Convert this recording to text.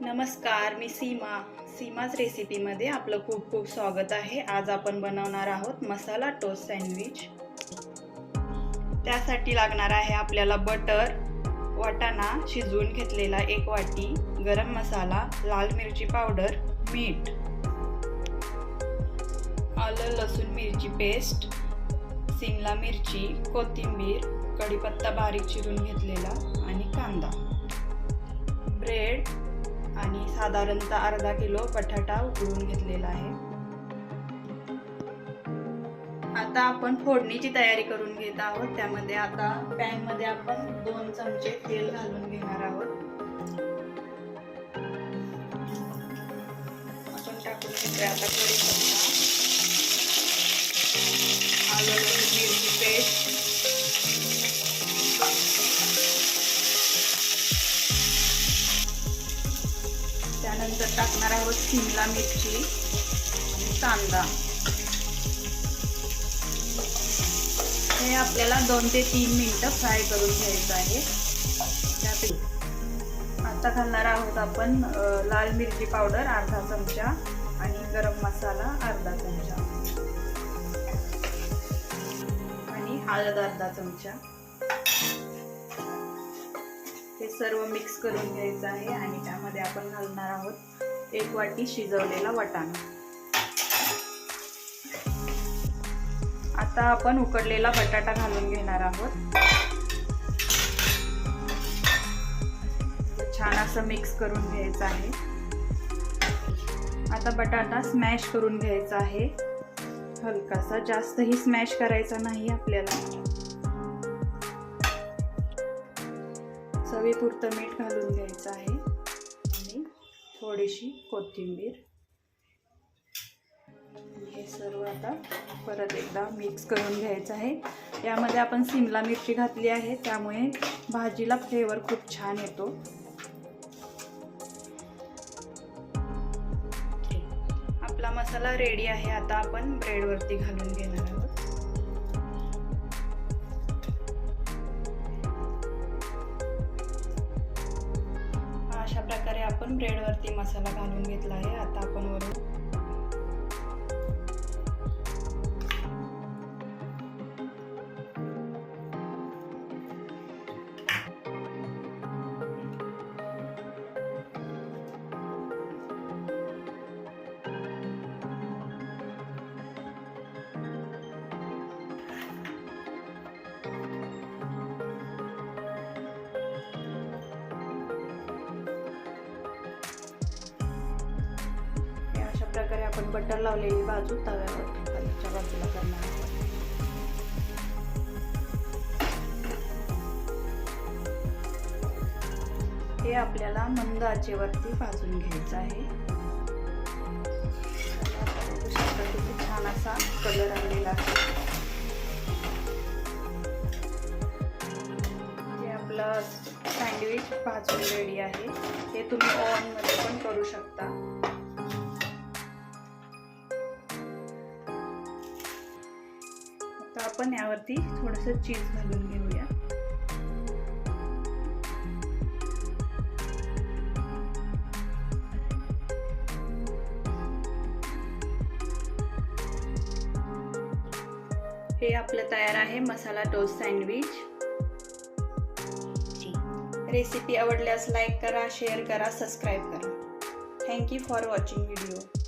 नमस्कार, मी सीमाच रेसिपीमध्ये आपलं खूप खूप स्वागत आहे। आज आपण बनवणार आहोत मसाला टोस्ट सँडविच। त्यासाठी लागणार आहे आपल्याला बटर, वाटाणा शिजवून घेतलेला 1 वाटी, गरम मसाला, लाल मिरची पावडर, मीठ, आलं लसूण मिरची पेस्ट, शिमला मिरची, कोथिंबीर, कढीपत्ता बारीक चिरून घेतलेला आणि कांदा, ब्रेड आणि साधारणतः अर्धा किलो बटाटा उकडून घेतलेला आहे। आता आपण फोडणीची तयारी करून घेत आहोत। त्यामध्ये आता पॅन मध्ये आपण 2 चमचे तेल घालून घेणार आहोत। आपण टाकून घेतोय आता कढीपत्ता, आलं लसूण मिरची पेस्ट, त्यानंतर टाकणार आहोत शिमला मिरची आणि कांदा। हे आपल्याला 2 ते 3 मिनिटं फ्राय करून घ्यायचं आहे। आता घालणार आहोत आपण लाल मिरची पावडर अर्धा चमचा आणि गरम मसाला अर्धा चमचा आणि हळद अर्धा चमचा। हे सर्व मिक्स करून घ्यायचं आहे आणि त्यामध्ये आपण घालणार आहोत 1 वाटी शिजवलेला वाटाणा। आता आपण उकडलेला बटाटा घालून घेणार आहोत। छान असं मिक्स करून घ्यायचं आहे। आता बटाटा स्मॅश करून घ्यायचा आहे, हलकासा, जास्तही स्मॅश करायचा नाही आपल्याला। चवीपुरतं मीठ घालून घ्यायचं आहे आणि थोडीशी कोथिंबीर। हे सर्व आता परत एकदा मिक्स करून घ्यायचं आहे। यामध्ये आपण शिमला मिरची घातली आहे, त्यामुळे भाजीला फ्लेवर खूप छान येतो। आपला मसाला रेडी आहे। आता आपण ब्रेड वरती घालून घेणार आहोत। अशा प्रकारे आपण ब्रेड वरती मसाला घालून घेतला आहे। आता आपण वरून प्रकारे आपण बटर लावलेली बाजू तव्यावर खालच्या बाजूला करणार आहोत। हे आपल्याला मंद आचेवरती भाजून घ्यायचं आहे। किती छान असा कलर आलेला आहे। हे आपलं सँडविच भाजून रेडी आहे। हे तुम्ही ओव्हन मध्ये पण करू शकता। आपण यावरती थोडंसं चीज घालून घेऊया। हे आपलं तयार आहे मसाला टोस्ट सँडविच। रेसिपी आवडल्यास लाईक करा, शेअर करा, सबस्क्राईब करा। Thank you for watching video.